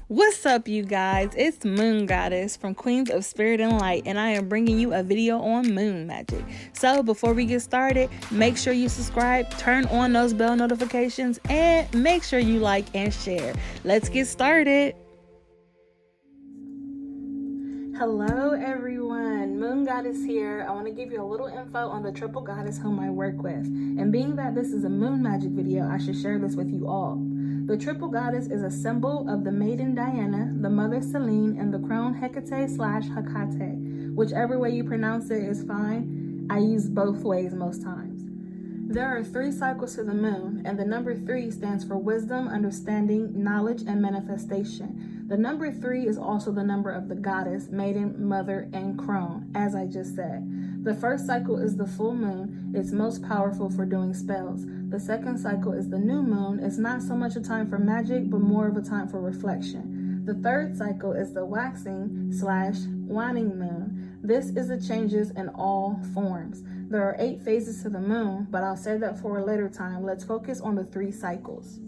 What's up, you guys? It's Moon Goddess from Queens of Spirit and Light, and I am bringing you a video on moon magic. So before we get started, make sure you subscribe, turn on those bell notifications, and make sure you like and share. Let's get started. Hello everyone, Moon Goddess here. I want to give you a little info on the triple goddess whom I work with. And being that this is a moon magic video, I should share this with you all. The triple goddess is a symbol of the maiden Diana, the mother Selene, and the crone Hecate/Hecate. Whichever way you pronounce it is fine. I use both ways most times. There are 3 cycles to the moon, and the number 3 stands for wisdom, understanding, knowledge, and manifestation. The number 3 is also the number of the goddess, maiden, mother, and crone, as I just said. The first cycle is the full moon. It's most powerful for doing spells. The second cycle is the new moon. It's not so much a time for magic, but more of a time for reflection. The third cycle is the waxing/waning moon. This is the changes in all forms. There are 8 phases to the moon, but I'll save that for a later time. Let's focus on the 3 cycles.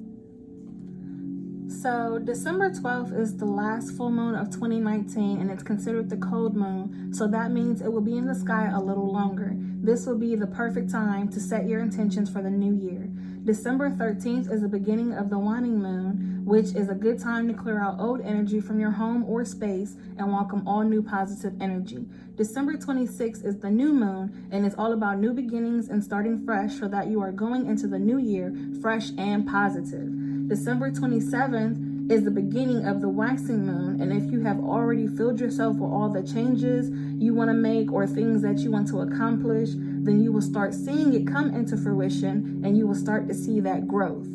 So December 12th is the last full moon of 2019, and it's considered the cold moon, so that means it will be in the sky a little longer. This will be the perfect time to set your intentions for the new year. December 13th is the beginning of the waning moon, which is a good time to clear out old energy from your home or space and welcome all new positive energy. December 26th is the new moon, and it's all about new beginnings and starting fresh so that you are going into the new year fresh and positive. December 27th is the beginning of the waxing moon, and if you have already filled yourself with all the changes you want to make or things that you want to accomplish, then you will start seeing it come into fruition and you will start to see that growth.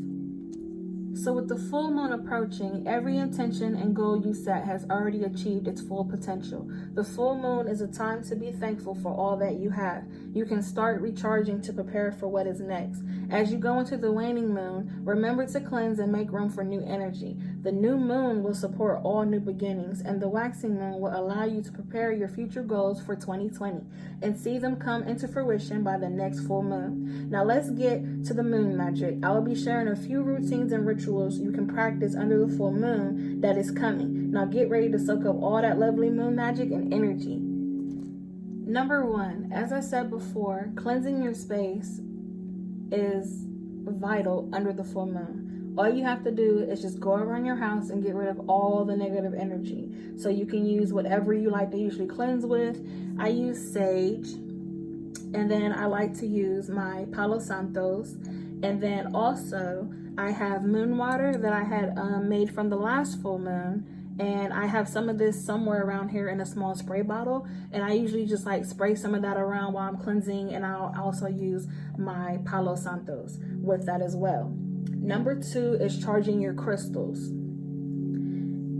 So with the full moon approaching, every intention and goal you set has already achieved its full potential. The full moon is a time to be thankful for all that you have. You can start recharging to prepare for what is next. As you go into the waning moon, remember to cleanse and make room for new energy. The new moon will support all new beginnings, and the waxing moon will allow you to prepare your future goals for 2020 and see them come into fruition by the next full moon. Now let's get to the moon magic. I will be sharing a few routines and rituals you can practice under the full moon that is coming. Now get ready to soak up all that lovely moon magic and energy. Number 1, as I said before, cleansing your space is vital under the full moon. All you have to do is just go around your house and get rid of all the negative energy. So you can use whatever you like to usually cleanse with. I use sage, and then I like to use my Palo Santos, and then also I have moon water that I had made from the last full moon, and I have some of this somewhere around here in a small spray bottle, and I usually just like spray some of that around while I'm cleansing, and I'll also use my Palo Santos with that as well. Number 2 is charging your crystals.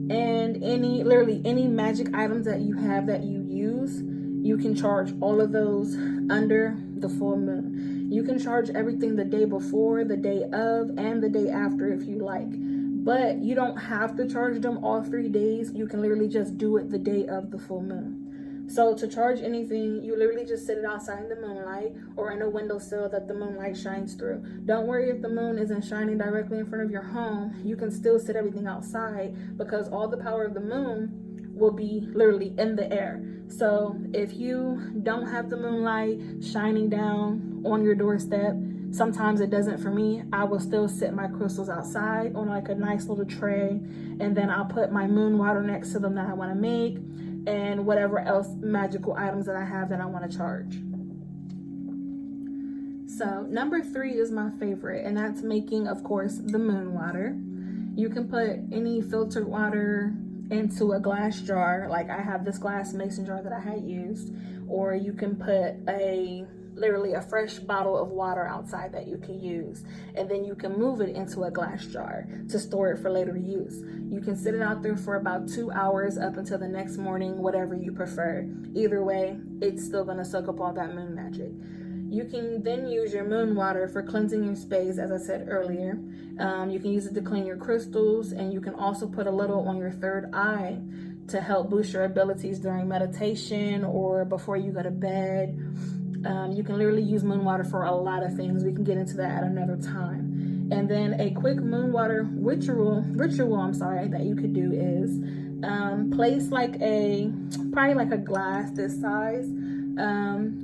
And literally any magic items that you have that you use, you can charge all of those under the full moon. You can charge everything the day before, the day of, and the day after if you like. But you don't have to charge them all 3 days. You can literally just do it the day of the full moon. So to charge anything, you literally just sit it outside in the moonlight or in a windowsill that the moonlight shines through. Don't worry if the moon isn't shining directly in front of your home. You can still sit everything outside because all the power of the moon will be literally in the air. So if you don't have the moonlight shining down on your doorstep, sometimes it doesn't for me, I will still sit my crystals outside on like a nice little tray, and then I'll put my moon water next to them that I want to make, and whatever else magical items that I have that I want to charge. So number 3 is my favorite, and that's making, of course, the moon water. You can put any filtered water into a glass jar, like I have this glass mason jar that I had used, or you can put literally a fresh bottle of water outside that you can use, and then you can move it into a glass jar to store it for later use. You can sit it out there for about 2 hours up until the next morning, whatever you prefer. Either way, it's still going to soak up all that moon magic. You can then use your moon water for cleansing your space, as I said earlier. You can use it to clean your crystals, and you can also put a little on your third eye to help boost your abilities during meditation or before you go to bed. You can literally use moon water for a lot of things. We can get into that at another time. And then a quick moon water ritual that you could do is place probably like a glass this size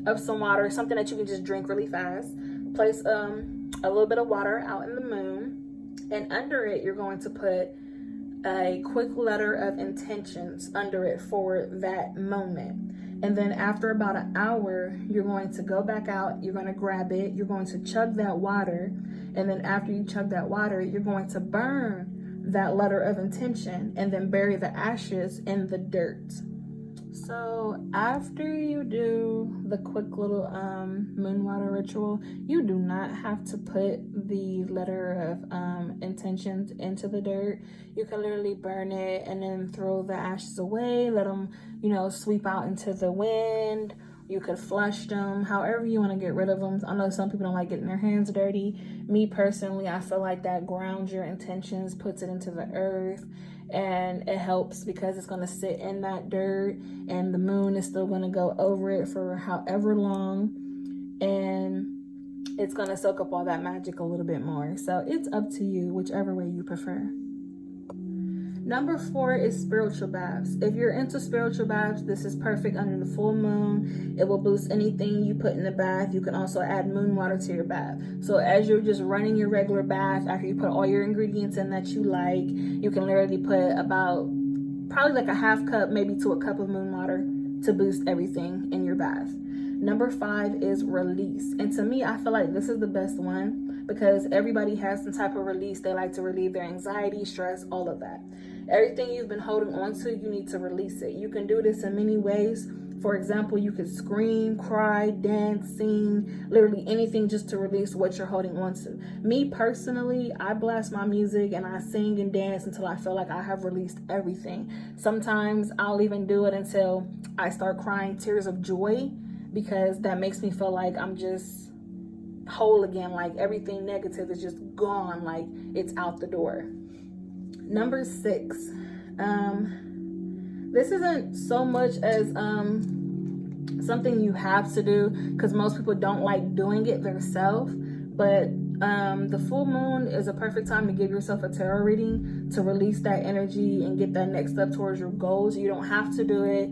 of some water, something that you can just drink really fast. Place a little bit of water out in the moon, and under it you're going to put a quick letter of intentions under it for that moment. And then after about an hour, you're going to go back out, you're going to grab it, you're going to chug that water, and then after you chug that water, you're going to burn that letter of intention and then bury the ashes in the dirt. So after you do the quick little moon water ritual, you do not have to put the letter of intentions into the dirt. You can literally burn it and then throw the ashes away, let them, sweep out into the wind. You could flush them, however you want to get rid of them. I know some people don't like getting their hands dirty. Me personally, I feel like that grounds your intentions, puts it into the earth, and it helps because it's going to sit in that dirt and the moon is still going to go over it for however long, and it's going to soak up all that magic a little bit more. So it's up to you, whichever way you prefer. Number 4 is spiritual baths. If you're into spiritual baths, this is perfect under the full moon. It will boost anything you put in the bath. You can also add moon water to your bath. So as you're just running your regular bath, after you put all your ingredients in that you like, you can literally put about probably like a half cup, maybe to a cup of moon water to boost everything in your bath. Number 5 is release. And to me, I feel like this is the best one because everybody has some type of release. They like to relieve their anxiety, stress, all of that. Everything you've been holding on to, you need to release it. You can do this in many ways. For example, you could scream, cry, dance, sing, literally anything just to release what you're holding on to. Me personally, I blast my music and I sing and dance until I feel like I have released everything. Sometimes I'll even do it until I start crying tears of joy because that makes me feel like I'm just whole again, like everything negative is just gone, like it's out the door. Number 6, this isn't so much as something you have to do because most people don't like doing it themselves, but the full moon is a perfect time to give yourself a tarot reading to release that energy and get that next step towards your goals. You don't have to do it.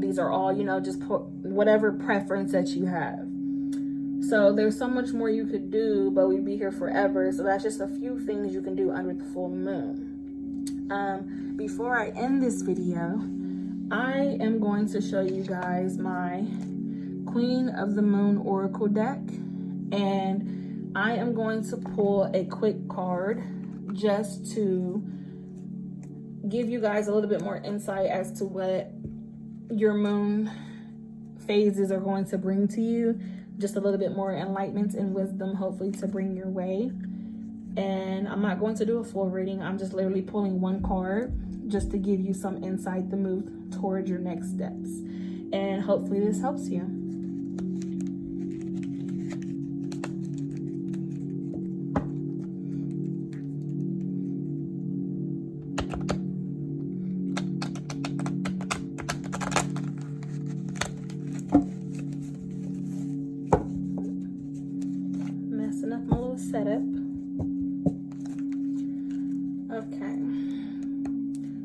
These are all, just whatever preference that you have. So there's so much more you could do, but we'd be here forever. So that's just a few things you can do under the full moon. Before I end this video, I am going to show you guys my Queen of the Moon Oracle deck, and I am going to pull a quick card just to give you guys a little bit more insight as to what your moon phases are going to bring to you, just a little bit more enlightenment and wisdom hopefully to bring your way. And I'm not going to do a full reading. I'm just literally pulling one card just to give you some insight to move towards your next steps. And hopefully this helps you. Messing up my little setup. Okay,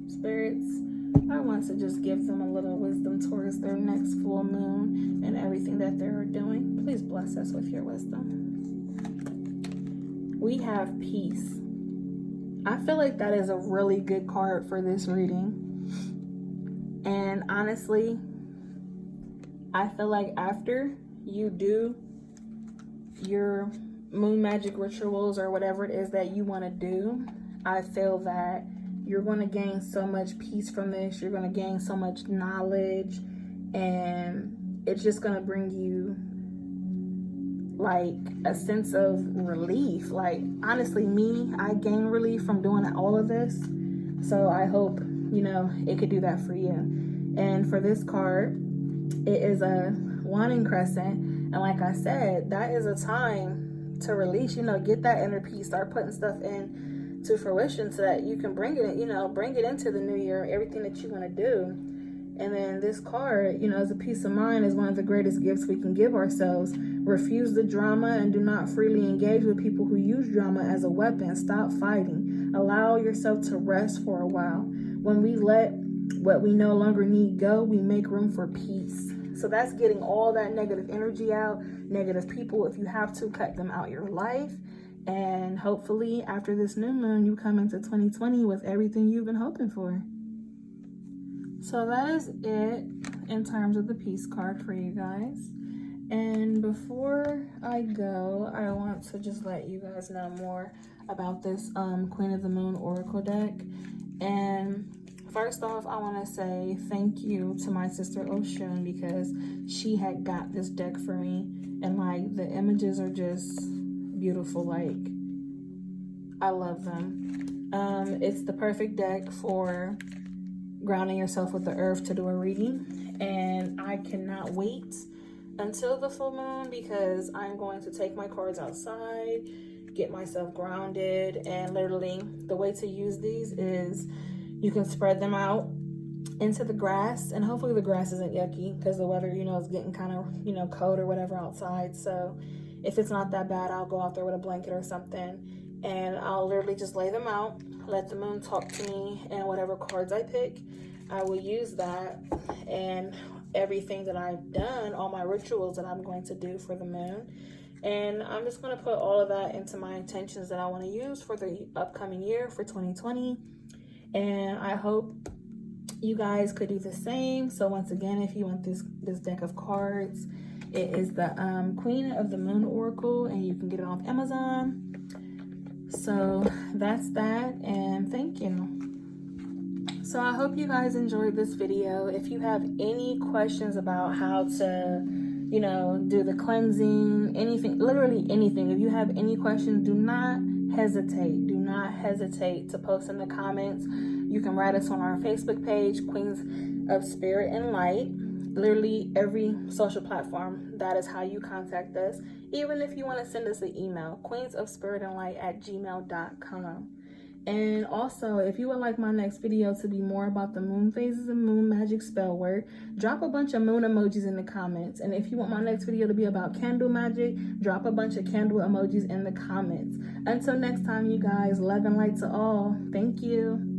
spirits, I want to just give them a little wisdom towards their next full moon and everything that they're doing. Please bless us with your wisdom. We have peace. I feel like that is a really good card for this reading. And honestly, I feel like after you do your moon magic rituals or whatever it is that you want to do, I feel that you're going to gain so much peace from this. You're going to gain so much knowledge, and it's just going to bring you like a sense of relief. Like honestly, I gain relief from doing all of this. So I hope, it could do that for you. And for this card, it is a wanting crescent. And like I said, that is a time to release, get that inner peace, start putting stuff in to fruition so that you can bring it into the new year, everything that you want to do. And then this card, you know, as a peace of mind, is one of the greatest gifts we can give ourselves. Refuse the drama and do not freely engage with people who use drama as a weapon. Stop fighting. Allow yourself to rest for a while. When we let what we no longer need go, we make room for peace. So that's getting all that negative energy out, negative people. If you have to, cut them out your life. And hopefully after this new moon, you come into 2020 with everything you've been hoping for. So that is it in terms of the peace card for you guys. And before I go, I want to just let you guys know more about this Queen of the Moon Oracle deck. And first off, I want to say thank you to my sister Oshun, because she had got this deck for me. And like, the images are just beautiful. Like, I love them. It's the perfect deck for grounding yourself with the earth to do a reading. And I cannot wait until the full moon, because I'm going to take my cards outside, get myself grounded. And literally the way to use these is you can spread them out into the grass, and hopefully the grass isn't yucky, because the weather, you know, is getting kind of, you know, cold or whatever outside. So if it's not that bad, I'll go out there with a blanket or something, and I'll literally just lay them out, let the moon talk to me, and whatever cards I pick, I will use that. And everything that I've done, all my rituals that I'm going to do for the moon, and I'm just going to put all of that into my intentions that I want to use for the upcoming year, for 2020. And I hope you guys could do the same. So once again, if you want this deck of cards, it is the Queen of the Moon Oracle, and you can get it off Amazon. So that's that, and thank you. So I hope you guys enjoyed this video. If you have any questions about how to, you know, do the cleansing, anything, literally anything, if you have any questions, do not hesitate to post in the comments. You can write us on our Facebook page, Queens of Spirit and Light. Literally every social platform, that is how you contact us. Even if you want to send us an email, queensofspiritandlight@gmail.com. And also, if you would like my next video to be more about the moon phases and moon magic spell work, drop a bunch of moon emojis in the comments. And if you want my next video to be about candle magic, drop a bunch of candle emojis in the comments. Until next time, you guys, love and light to all. Thank you.